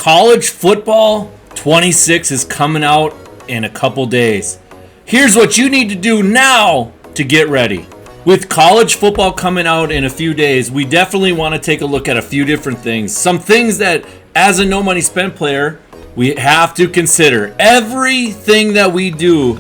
College football 26 is coming out in a couple days. Here's what you need to do now to get ready. With college football coming out in a few days, we definitely want to take a look at a few different things. Some things that, as a no money spent player, we have to consider. Everything that we do,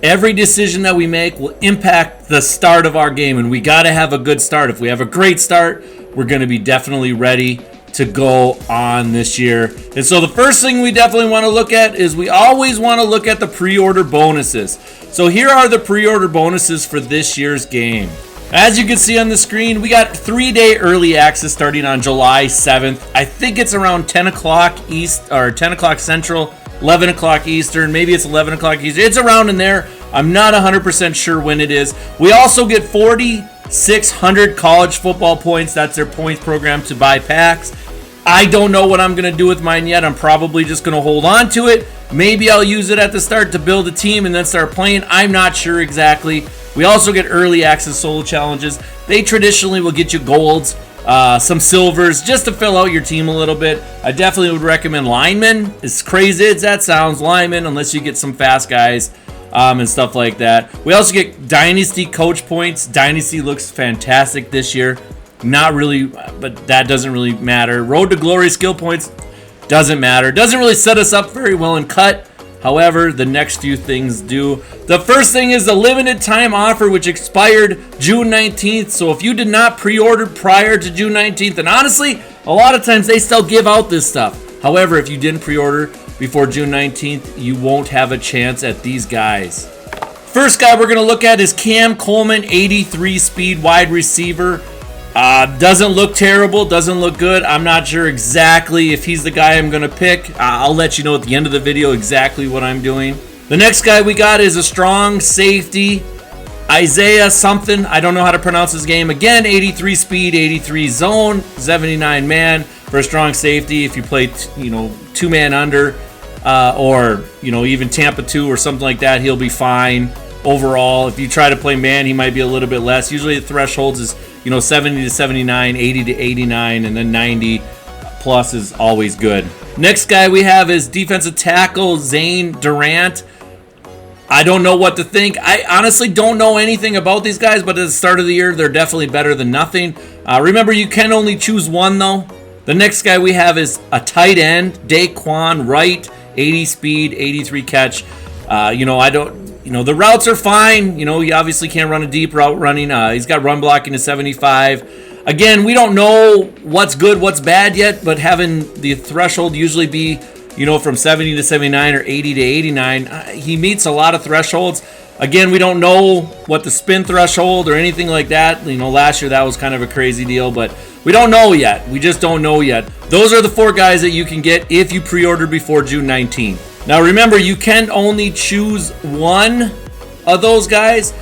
every decision that we make will impact the start of our game, and we got to have a good start. If we have a great start, we're going to be definitely ready to go on this year. And so the first thing we definitely want to look at is we always want to look at the pre-order bonuses. So here are the pre-order bonuses for this year's game. As you can see on the screen, we got 3-day early access starting on July 7th. I think it's around 10 o'clock East or 10 o'clock Central, 11 o'clock Eastern. Maybe it's 11 o'clock Eastern. It's around in there. I'm not 100% sure when it is. We also get 4,600 college football points. That's their points program to buy packs. I don't know what I'm going to do with mine yet. I'm probably just going to hold on to it. Maybe I'll use it at the start to build a team and then start playing. I'm not sure exactly. We also get early access solo challenges. They traditionally will get you golds, some silvers, just to fill out your team a little bit. I definitely would recommend linemen. As crazy as that sounds, linemen, unless you get some fast guys and stuff like that. We also get Dynasty coach points. Dynasty looks fantastic this year. Not really, but that doesn't really matter. Road to Glory skill points doesn't matter. Doesn't really set us up very well in cut. However, the next few things do. The first thing is the limited time offer, which expired June 19th. So if you did not pre-order prior to June 19th, and honestly, a lot of times they still give out this stuff. However, if you didn't pre-order before June 19th, you won't have a chance at these guys. First guy we're going to look at is Cam Coleman, 83 speed wide receiver. Doesn't look terrible, doesn't look good. I'm not sure exactly if he's the guy I'm going to pick. I'll let you know at the end of the video exactly what I'm doing. The next guy we got is a strong safety, Isaiah something. I don't know how to pronounce his name. Again, 83 speed, 83 zone, 79 man for a strong safety. If you play, two-man under or, even Tampa 2 or something like that, he'll be fine overall. If you try to play man, he might be a little bit less. Usually the thresholds is 70 to 79, 80 to 89, and then 90 plus is always good. Next guy we have is defensive tackle Zane Durant. I don't know what to think. I honestly don't know anything about these guys, but at the start of the year, they're definitely better than nothing. Remember, you can only choose one, though. The next guy we have is a tight end, Daquan Wright, 80 speed, 83 catch. The routes are fine. You obviously can't run a deep route running. He's got run blocking to 75. Again, we don't know what's good, what's bad yet, but having the threshold usually be, from 70 to 79 or 80 to 89, he meets a lot of thresholds. Again, we don't know what the spin threshold or anything like that. Last year that was kind of a crazy deal, but we don't know yet. We just don't know yet. Those are the 4 guys that you can get if you pre-order before June 19th. Now remember, you can only choose one of those guys.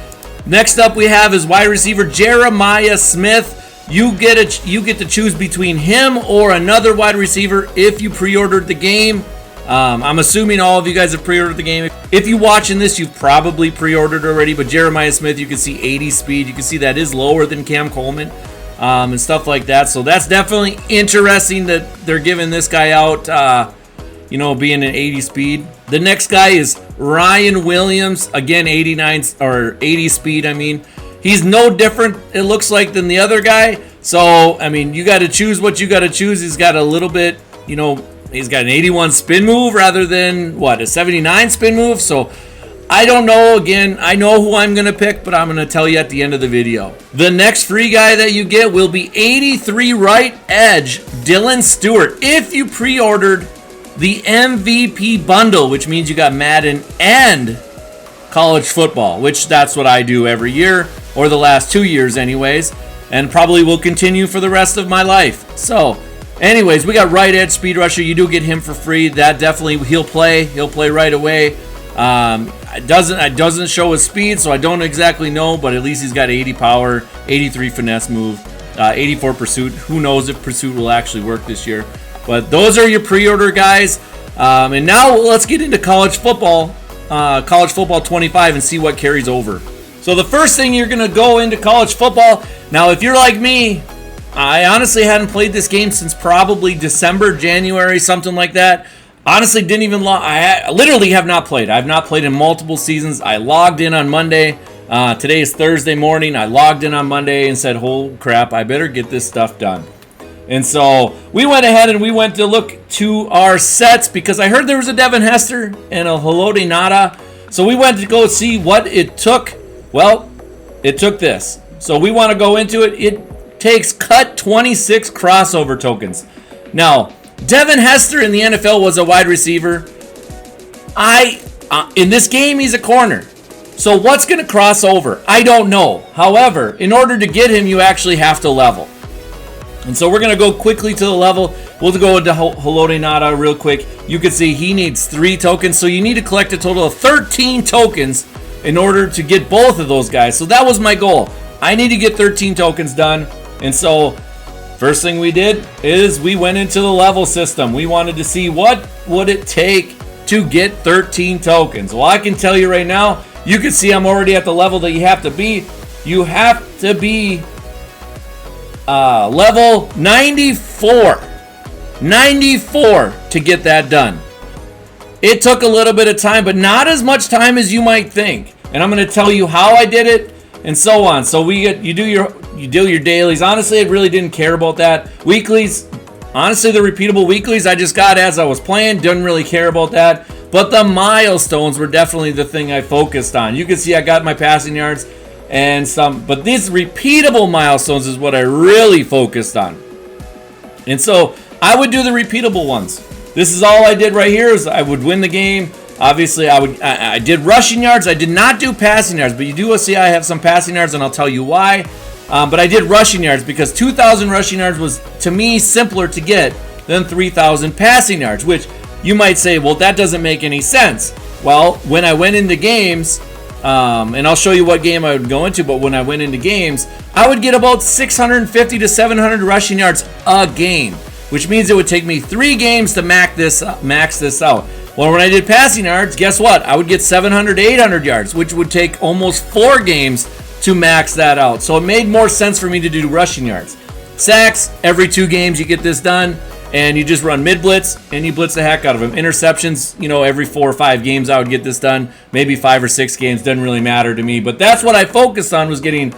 Next up we have is wide receiver Jeremiah Smith. You get to choose between him or another wide receiver if you pre-ordered the game. I'm assuming all of you guys have pre-ordered the game. If you're watching this, you've probably pre-ordered already, but Jeremiah Smith, you can see 80 speed. You can see that is lower than Cam Coleman and stuff like that. So that's definitely interesting that they're giving this guy out being an 80 speed. The next guy is Ryan Williams, again 89 or 80 speed. He's no different, it looks like, than the other guy. So you got to choose what you got to choose. He's got a little bit, he's got an 81 spin move rather than a 79 spin move. So I don't know. Again, I know who I'm going to pick, but I'm going to tell you at the end of the video. The next free guy that you get will be 83 right edge Dylan Stewart if you pre-ordered the MVP bundle, which means you got Madden and college football, which that's what I do every year, or the last 2 years anyways, and probably will continue for the rest of my life. So anyways, we got right edge speed rusher. You do get him for free. That definitely he'll play right away. It doesn't show his speed, so I don't exactly know, but at least he's got 80 power, 83 finesse move, 84 pursuit. Who knows if pursuit will actually work this year. But those are your pre-order guys. And now let's get into college football 25 and see what carries over. So the first thing you're going to go into college football. Now, if you're like me, I honestly hadn't played this game since probably December, January, something like that. Honestly, didn't even I literally have not played. I've not played in multiple seasons. I logged in on Monday. Today is Thursday morning. I logged in on Monday and said, "Holy crap, I better get this stuff done." And so we went ahead and we went to look to our sets because I heard there was a Devin Hester and a Haloti Nada. So we went to go see what it took. Well, it took this. So we want to go into it. It takes cut 26 crossover tokens. Now, Devin Hester in the NFL was a wide receiver. In this game, he's a corner. So what's going to cross over? I don't know. However, in order to get him, you actually have to level. And so we're going to go quickly to the level. We'll go into Haloti Nada real quick. You can see he needs 3 tokens. So you need to collect a total of 13 tokens in order to get both of those guys. So that was my goal. I need to get 13 tokens done. And so first thing we did is we went into the level system. We wanted to see what would it take to get 13 tokens. Well, I can tell you right now, you can see I'm already at the level that you have to be. You have to be level 94. 94 to get that done. It took a little bit of time, but not as much time as you might think. And I'm going to tell you how I did it and so on. So you do your dailies. Honestly, I really didn't care about that. Weeklies, honestly, the repeatable weeklies I just got as I was playing. Didn't really care about that. But the milestones were definitely the thing I focused on. You can see I got my passing yards and some, but these repeatable milestones is what I really focused on. And so I would do the repeatable ones. This is all I did right here is I would win the game. Obviously, I did rushing yards. I did not do passing yards, but you do see I have some passing yards, and I'll tell you why. But I did rushing yards because 2,000 rushing yards was, to me, simpler to get than 3,000 passing yards, which you might say, well, that doesn't make any sense. Well, when I went into games, and I'll show you what game I would go into, but when I went into games, I would get about 650 to 700 rushing yards a game, which means it would take me 3 games to max this out. Well, when I did passing yards, guess what? I would get 700 to 800 yards, which would take almost 4 games to max that out. So it made more sense for me to do rushing yards. Sacks, every 2 games you get this done, and you just run mid-blitz, and you blitz the heck out of them. Interceptions, every 4 or 5 games I would get this done. Maybe 5 or 6 games, doesn't really matter to me. But that's what I focused on, was getting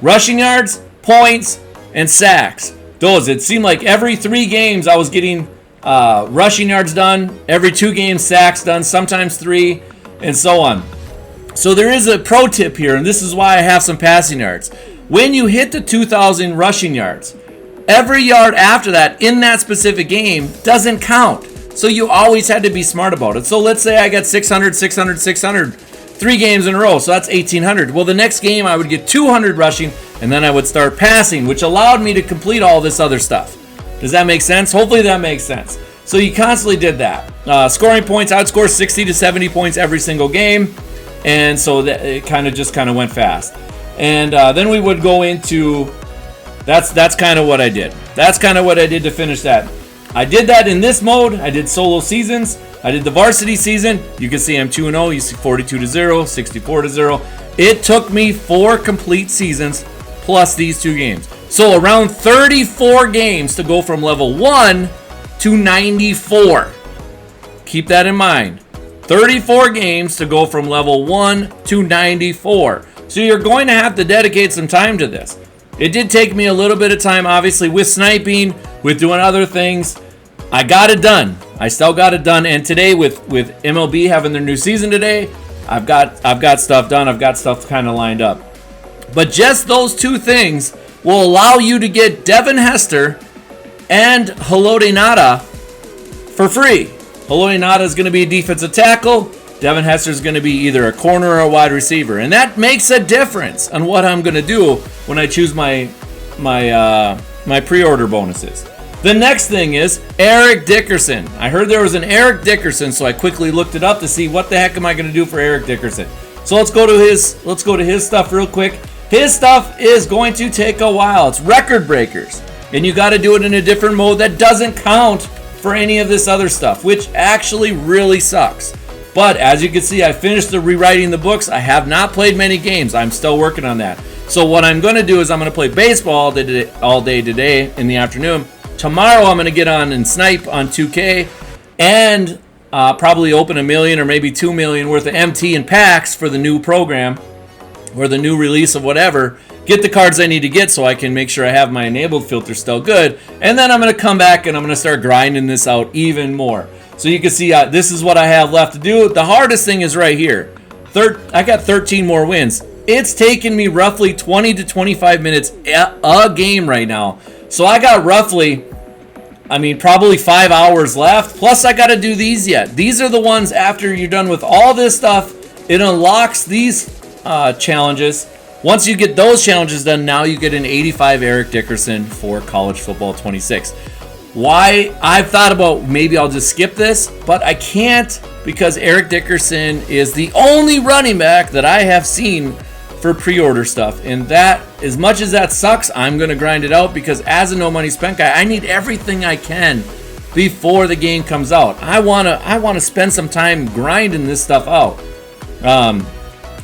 rushing yards, points, and sacks. It seemed like every 3 games I was getting rushing yards done, every 2 games sacks done, sometimes 3, and so on. So there is a pro tip here, and this is why I have some passing yards. When you hit the 2,000 rushing yards, every yard after that in that specific game doesn't count. So you always had to be smart about it. So let's say I got 600, 600, 600, 3 games in a row. So that's 1,800. Well, the next game I would get 200 rushing, and then I would start passing, which allowed me to complete all this other stuff. Does that make sense? Hopefully that makes sense. So you constantly did that. Scoring points, I would score 60 to 70 points every single game. And so that it kind of went fast. And then we would go into, that's kind of what I did. That's kind of what I did to finish that. I did that in this mode. I did solo seasons. I did the varsity season. You can see I'm 2-0. You see 42-0, 64-0. It took me 4 complete seasons plus these 2 games. So around 34 games to go from level 1 to 94. Keep that in mind. 34 games to go from level 1 to 94. So you're going to have to dedicate some time to this. It did take me a little bit of time, obviously, with sniping, with doing other things. I got it done. I still got it done. And today with MLB having their new season today, I've got stuff done. I've got stuff kind of lined up. But just those 2 things will allow you to get Devin Hester and Haloti Nada for free. Haloti Nada is going to be a defensive tackle. Devin Hester is going to be either a corner or a wide receiver. And that makes a difference on what I'm going to do when I choose my pre-order bonuses. The next thing is Eric Dickerson. I heard there was an Eric Dickerson, so I quickly looked it up to see what the heck am I going to do for Eric Dickerson. So let's go to his stuff real quick. His stuff is going to take a while. It's record breakers. And you got to do it in a different mode that doesn't count for any of this other stuff, which actually really sucks. But as you can see, I finished rewriting the books. I have not played many games. I'm still working on that. So what I'm going to do is I'm going to play baseball all day today in the afternoon. Tomorrow I'm going to get on and snipe on 2K and probably open 1 million or maybe 2 million worth of MT and packs for the new program or the new release of whatever. Get the cards I need to get so I can make sure I have my enabled filter still good. And then I'm going to come back and I'm going to start grinding this out even more. So you can see this is what I have left to do. The hardest thing is right here. I got 13 more wins. It's taken me roughly 20 to 25 minutes a game right now. So I got roughly, probably 5 hours left. Plus I got to do these yet. These are the ones after you're done with all this stuff. It unlocks these challenges. Once you get those challenges done, now you get an 85 Eric Dickerson for College Football 26. Why? I've thought about maybe I'll just skip this, but I can't because Eric Dickerson is the only running back that I have seen for pre-order stuff. And that, as much as that sucks, I'm going to grind it out because as a no money spent guy, I need everything I can before the game comes out. I want to spend some time grinding this stuff out.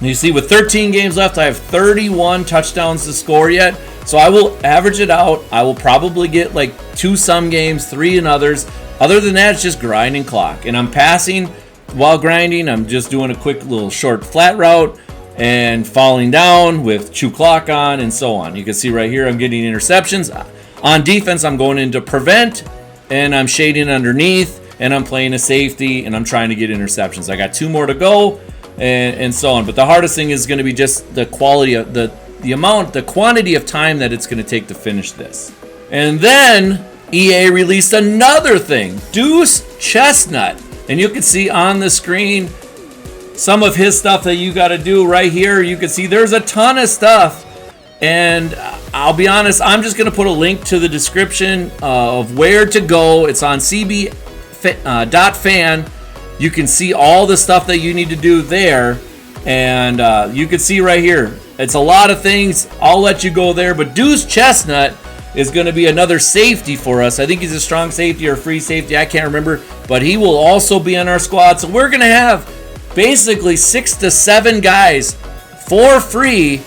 You see, with 13 games left, I have 31 touchdowns to score yet. So I will average it out. I will probably get like 2 some games, 3 in others. Other than that, it's just grinding clock. And I'm passing while grinding. I'm just doing a quick little short flat route and falling down with chew clock on and so on. You can see right here I'm getting interceptions. On defense, I'm going into prevent and I'm shading underneath and I'm playing a safety and I'm trying to get interceptions. I got 2 more to go and so on. But the hardest thing is going to be just the quality of the quantity of time that it's going to take to finish this. And then EA released another thing, Deuce Chestnut. And you can see on the screen some of his stuff that you got to do right here. You can see there's a ton of stuff. And I'll be honest, I'm just going to put a link to the description of where to go. It's on cb.fan. You can see all the stuff that you need to do there. And you can see right here, it's a lot of things. I'll let you go there. But Deuce Chestnut is going to be another safety for us. I think he's a strong safety or free safety. I can't remember. But he will also be on our squad. So we're going to have basically 6 to 7 guys for free,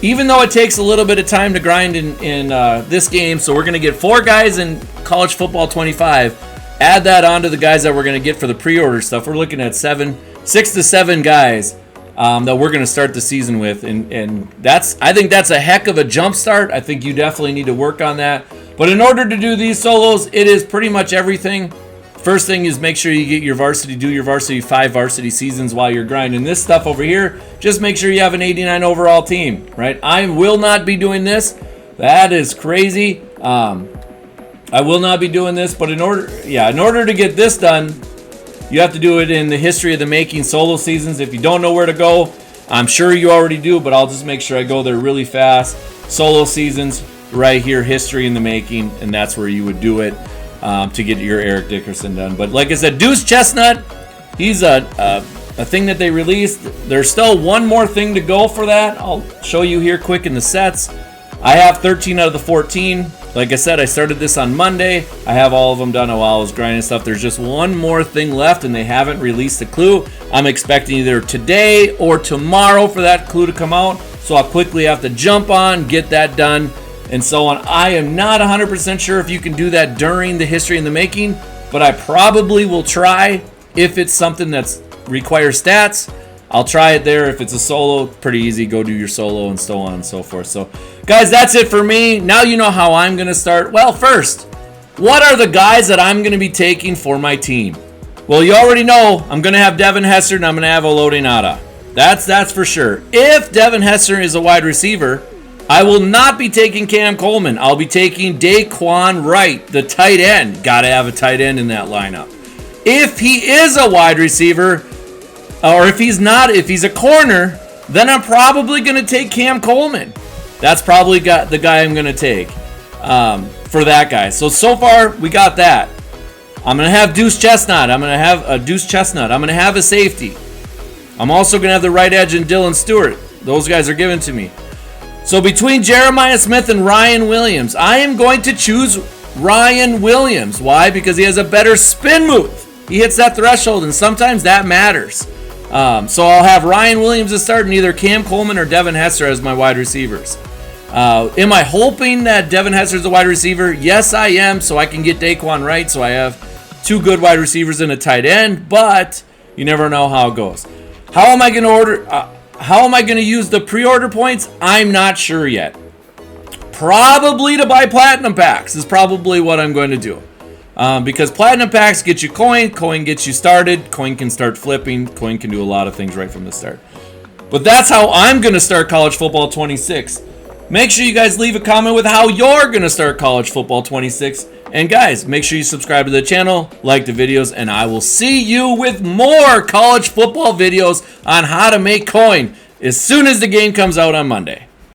even though it takes a little bit of time to grind in this game. So we're going to get 4 guys in College Football 25. Add that on to the guys that we're going to get for the pre-order stuff. We're looking at 6 to 7 guys that we're going to start the season with. And I think that's a heck of a jump start. I think you definitely need to work on that. But in order to do these solos, it is pretty much everything. First thing is make sure you get your varsity, do your varsity 5 varsity seasons while you're grinding this stuff over here. Just make sure you have an 89 overall team, right? I will not be doing this. That is crazy. I will not be doing this, but in order to get this done, you have to do it in the history of the making solo seasons. If you don't know where to go, I'm sure you already do, but I'll just make sure I go there really fast. Solo seasons right here, history in the making, and that's where you would do it to get your Eric Dickerson done. But like I said, Deuce Chestnut, he's a thing that they released. There's still one more thing to go for that. I'll show you here quick in the sets. I have 13 out of the 14. Like I said, I started this on Monday. I have all of them done while I was grinding stuff. There's just one more thing left, and they haven't released the clue. I'm expecting either today or tomorrow for that clue to come out. So I'll quickly have to jump on, get that done, and so on. I am not 100% sure if you can do that during the history in the making, but I probably will try. If it's something that requires stats, I'll try it there. If it's a solo, pretty easy. Go do your solo and so on and so forth. So, guys, that's it for me. Now you know how I'm going to start. Well, first, what are the guys that I'm going to be taking for my team? Well, you already know I'm going to have Devin Hester and I'm going to have Olode Nada. That's for sure. If Devin Hester is a wide receiver, I will not be taking Cam Coleman. I'll be taking Daquan Wright, the tight end. Got to have a tight end in that lineup. If he is a wide receiver, or if he's not, if he's a corner, then I'm probably going to take Cam Coleman. That's probably the guy I'm going to take for that guy. So far, we got that. I'm going to have Deuce Chestnut. I'm going to have a Deuce Chestnut. I'm going to have a safety. I'm also going to have the right edge and Dylan Stewart. Those guys are given to me. So between Jeremiah Smith and Ryan Williams, I am going to choose Ryan Williams. Why? Because he has a better spin move. He hits that threshold, and sometimes that matters. So I'll have Ryan Williams to start and either Cam Coleman or Devin Hester as my wide receivers. Am I hoping that Devin Hester is a wide receiver? Yes, I am, so I can get Daquan right, so I have 2 good wide receivers and a tight end, but you never know how it goes. How am I going to use the pre-order points? I'm not sure yet. Probably to buy platinum packs is probably what I'm going to do. Because platinum packs get you coin gets you started, coin can start flipping, coin can do a lot of things right from the start. But that's how I'm going to start college football 26. Make sure you guys leave a comment with how you're going to start college football 26. And guys, make sure you subscribe to the channel, like the videos, and I will see you with more college football videos on how to make coin as soon as the game comes out on Monday.